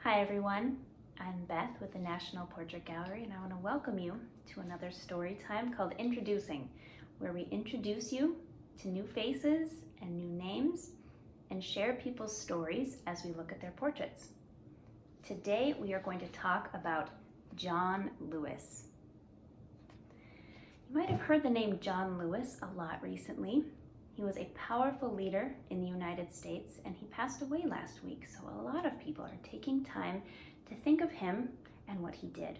Hi everyone, I'm Beth with the National Portrait Gallery and I want to welcome you to another story time called Introducing, where we introduce you to new faces and new names and share people's stories as we look at their portraits. Today we are going to talk about John Lewis. You might have heard the name John Lewis a lot recently. He was a powerful leader in the United States and he passed away last week, so a lot of people are taking time to think of him and what he did.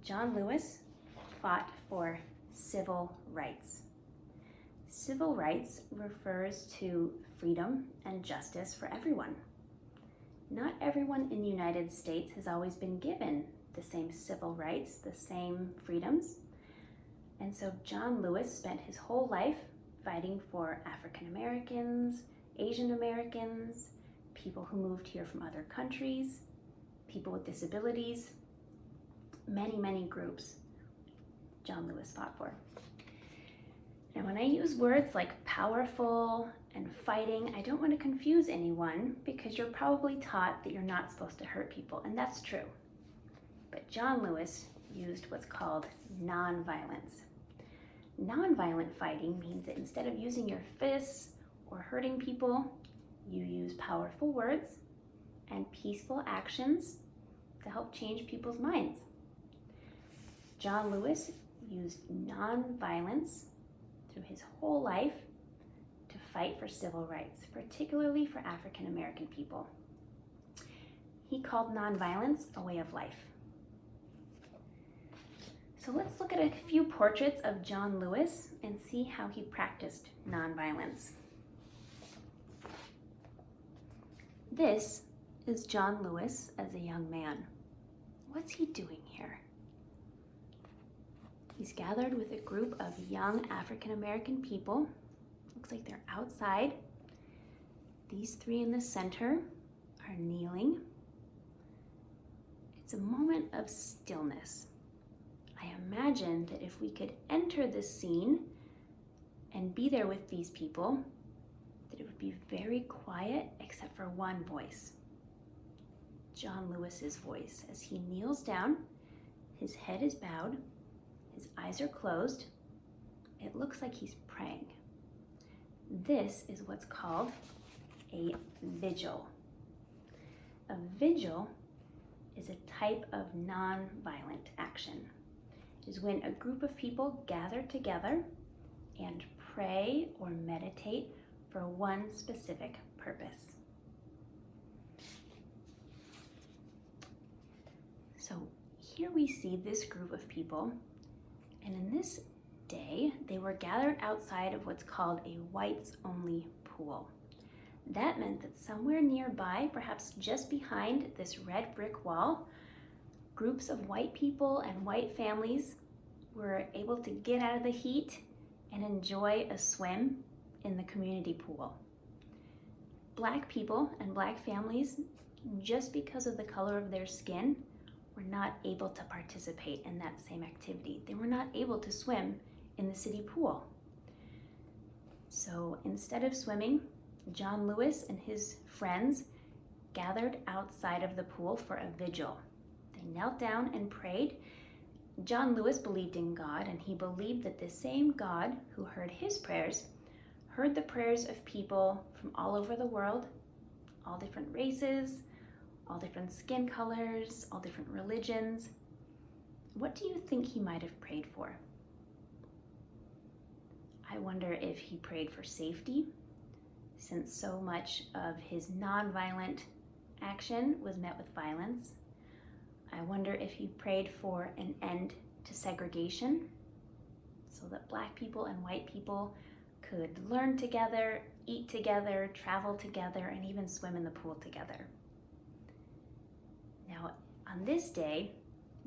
John Lewis fought for civil rights. Civil rights refers to freedom and justice for everyone. Not everyone in the United States has always been given the same civil rights, the same freedoms. And so John Lewis spent his whole life fighting for African Americans, Asian Americans, people who moved here from other countries, people with disabilities, many groups John Lewis fought for. Now when I use words like powerful and fighting, I don't want to confuse anyone because you're probably taught that you're not supposed to hurt people, and that's true. But John Lewis used what's called nonviolence. Nonviolent fighting means that instead of using your fists or hurting people, you use powerful words and peaceful actions to help change people's minds. John Lewis used nonviolence through his whole life to fight for civil rights, particularly for African American people. He called nonviolence a way of life. So let's look at a few portraits of John Lewis and see how he practiced nonviolence. This is John Lewis as a young man. What's he doing here? He's gathered with a group of young African American people. Looks like they're outside. These three in the center are kneeling. It's a moment of stillness. I imagine that if we could enter this scene and be there with these people, that it would be very quiet except for one voice. John Lewis's voice. As he kneels down, his head is bowed, his eyes are closed. It looks like he's praying. This is what's called a vigil. A vigil is a type of nonviolent action. It is when a group of people gather together and pray or meditate for one specific purpose. So here we see this group of people, and in this day, they were gathered outside of what's called a whites-only pool. That meant that somewhere nearby, perhaps just behind this red brick wall, groups of white people and white families were able to get out of the heat and enjoy a swim in the community pool. Black people and black families, just because of the color of their skin, were not able to participate in that same activity. They were not able to swim in the city pool. So instead of swimming, John Lewis and his friends gathered outside of the pool for a vigil. They knelt down and prayed. John Lewis believed in God, and he believed that the same God who heard his prayers heard the prayers of people from all over the world, all different races, all different skin colors, all different religions. What do you think he might have prayed for? I wonder if he prayed for safety, since so much of his nonviolent action was met with violence. I wonder if he prayed for an end to segregation so that black people and white people could learn together, eat together, travel together, and even swim in the pool together. Now, on this day,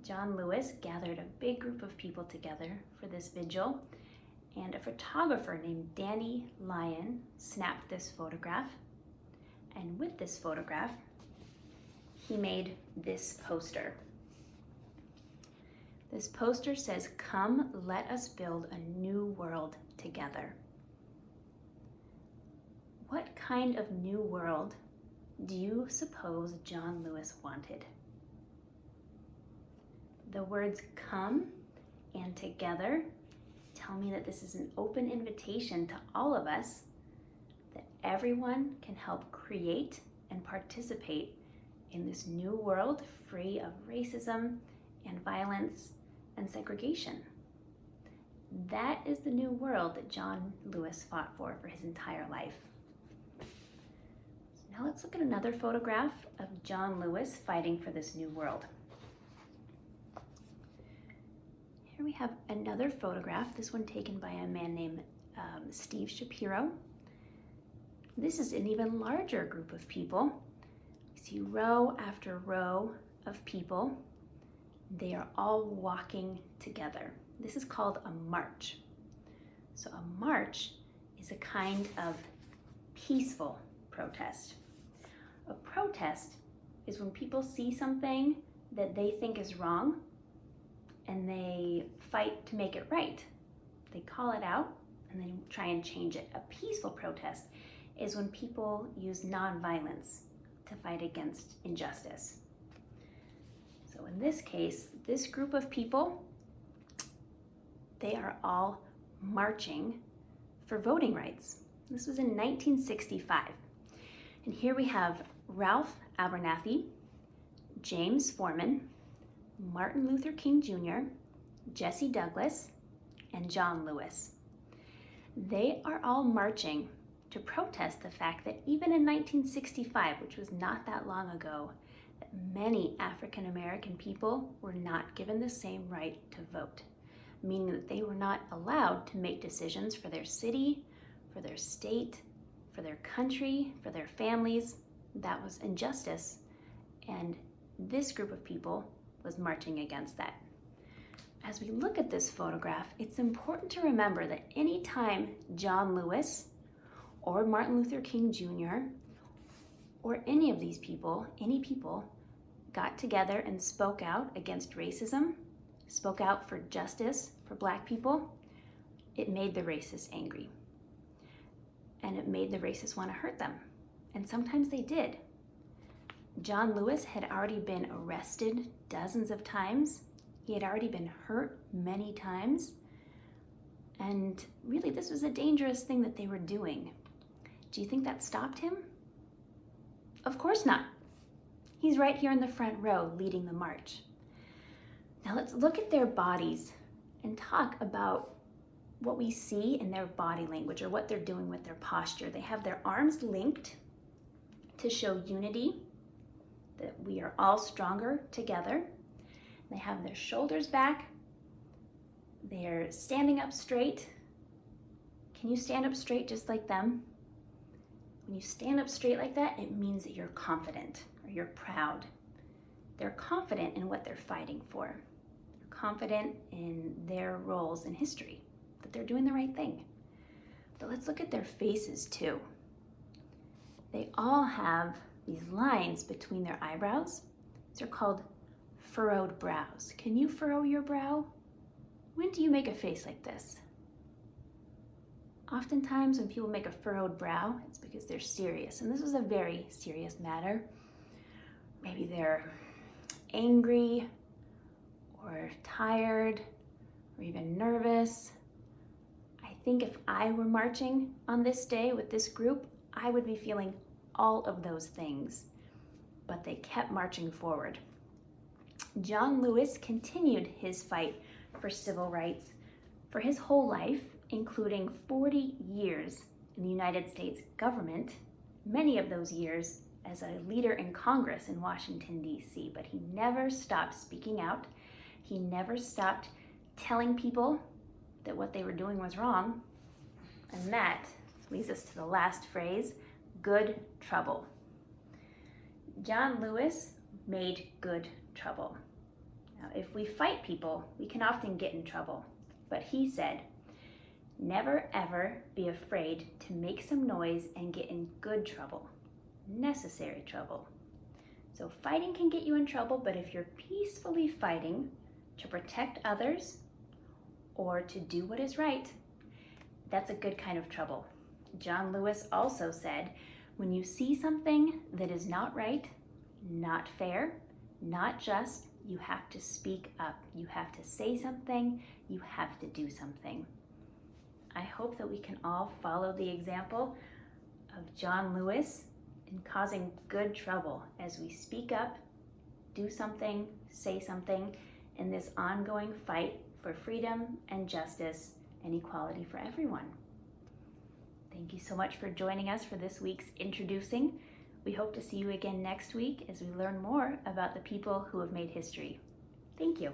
John Lewis gathered a big group of people together for this vigil, and a photographer named Danny Lyon snapped this photograph. And with this photograph, he made this poster. This poster says, "Come, let us build a new world together." What kind of new world do you suppose John Lewis wanted? The words come and together tell me that this is an open invitation to all of us, that everyone can help create and participate in this new world free of racism and violence and segregation. That is the new world that John Lewis fought for his entire life. So now let's look at another photograph of John Lewis fighting for this new world. Here we have another photograph, this one taken by a man named Steve Shapiro. This is an even larger group of people. You see row after row of people. They are all walking together. This is called a march. So a march is a kind of peaceful protest. A protest is when people see something that they think is wrong and they fight to make it right. They call it out and then try and change it. A peaceful protest is when people use nonviolence to fight against injustice. So in this case, this group of people, they are all marching for voting rights. This was in 1965. And here we have Ralph Abernathy, James Foreman, Martin Luther King Jr., Jesse Douglas, and John Lewis. They are all marching to protest the fact that even in 1965, which was not that long ago, that many African American people were not given the same right to vote, meaning that they were not allowed to make decisions for their city, for their state, for their country, for their families. That was injustice, and this group of people was marching against that. As we look at this photograph, it's important to remember that anytime John Lewis or Martin Luther King Jr. or any of these people, any people, got together and spoke out against racism, spoke out for justice for Black people, it made the racists angry. And it made the racists want to hurt them. And sometimes they did. John Lewis had already been arrested dozens of times. He had already been hurt many times. And really, this was a dangerous thing that they were doing. Do you think that stopped him? Of course not. He's right here in the front row leading the march. Now let's look at their bodies and talk about what we see in their body language, or what they're doing with their posture. They have their arms linked to show unity, that we are all stronger together. They have their shoulders back. They're standing up straight. Can you stand up straight just like them? When you stand up straight like that, it means that you're confident or you're proud. They're confident in what they're fighting for. They're confident in their roles in history, that they're doing the right thing. But let's look at their faces too. They all have these lines between their eyebrows. These are called furrowed brows. Can you furrow your brow? When do you make a face like this? Oftentimes when people make a furrowed brow, it's because they're serious. And this is a very serious matter. Maybe they're angry or tired or even nervous. I think if I were marching on this day with this group, I would be feeling all of those things, but they kept marching forward. John Lewis continued his fight for civil rights for his whole life, including 40 years in the United States government, many of those years as a leader in Congress in Washington, D.C., but he never stopped speaking out. He never stopped telling people that what they were doing was wrong. And that leads us to the last phrase, good trouble. John Lewis made good trouble. Now, if we fight people, we can often get in trouble. But he said, never ever be afraid to make some noise and get in good trouble, necessary trouble. So fighting can get you in trouble, but if you're peacefully fighting to protect others or to do what is right, that's a good kind of trouble. John Lewis also said, When you see something that is not right, not fair, not just, you have to speak up. You have to say something. You have to do something. I hope that we can all follow the example of John Lewis in causing good trouble as we speak up, do something, say something in this ongoing fight for freedom and justice and equality for everyone. Thank you so much for joining us for this week's Introducing. We hope to see you again next week as we learn more about the people who have made history. Thank you.